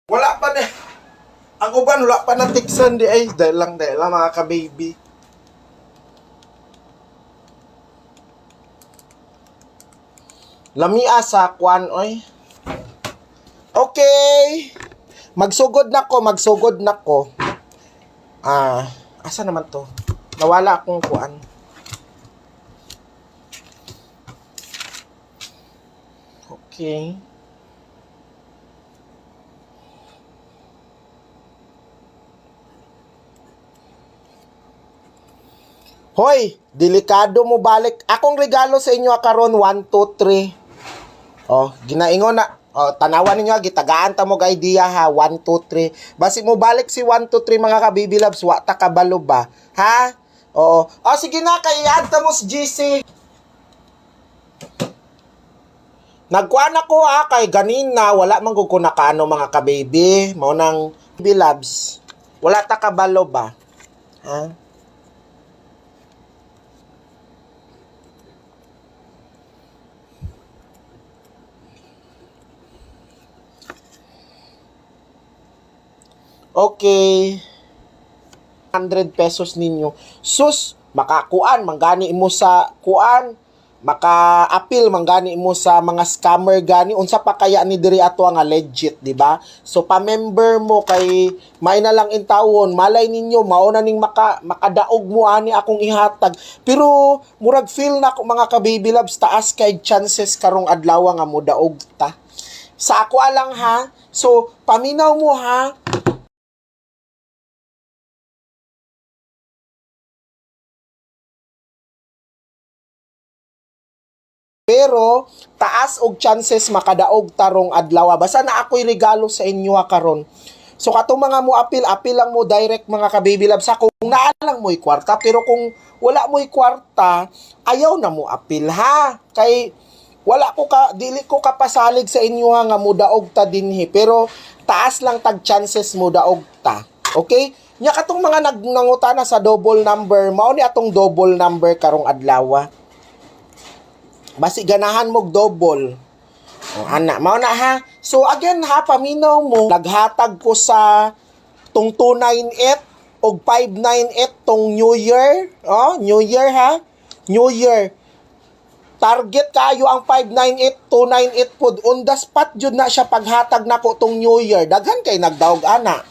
Wala pa na. Ang uban, wala pa na tiksan di ay. Dahil lang mga ka-baby. Lamia sa kwan, oy. Okay. Magsugod na ko. Asa naman to? Nawala akong kuan. Okay. Hoy, delikado mo balik. Akong regalo sa inyo karon 1 2 3. Oh, ginaingon na. Oh, tanawan ninyo gitagaan ta mo ga idea ha. 1 2 3. Basi mo balik si 1 2 3 mga ka-baby loves, wa ta kabalo ba? Ha? Oo. Oh, sige na kay adta mo si GC. Nagkuan ako kay ganina wala man gud ko nakaano mga ka-baby. Mao nang baby loves. Wala ta kabalo ba? Ha? Okay. 100 pesos ninyo. Sus, makakuan, manggani mo sa kuan, maka-appeal manggani mo sa mga scammer gani. Unsa pa kaya ni diri ato nga legit, di ba? So pa-member mo kay may na lang in tawon, malay ninyo mao na ning makadaog mo ani akong ihatag. Pero murag feel na ko mga ka-baby loves, taas kay chances karong adlaw nga mo daog ta. Sa ako alang ha. So paminaw mo ha. Pero taas og chances makadaog tarong adlaw. Basta na ako'y regalo sa inyo karon. So katong mga mo apil lang mo direct mga ka-baby love sa kung naalang mo'y kwarta. Pero kung wala mo'y kwarta, ayaw na mo apil ha. Kay wala ko dili ko kapasalig sa inyo nga mudaog ta dinhi. Pero taas lang tag chances mudaog ta. Okay? Nya katong mga nangutana sa double number, mao ni atong double number karong adlaw. Basi ganahan mo double. Ana, mao na ha. So again ha, paminaw mo. Naghatag ko sa tong 298 og 598 tong New Year. Oh, New Year ha. New Year. Target kayo ang 598, 298 pod. On the spot jud na siya paghatag nako tong New Year. Daghan kay nagdaog ana.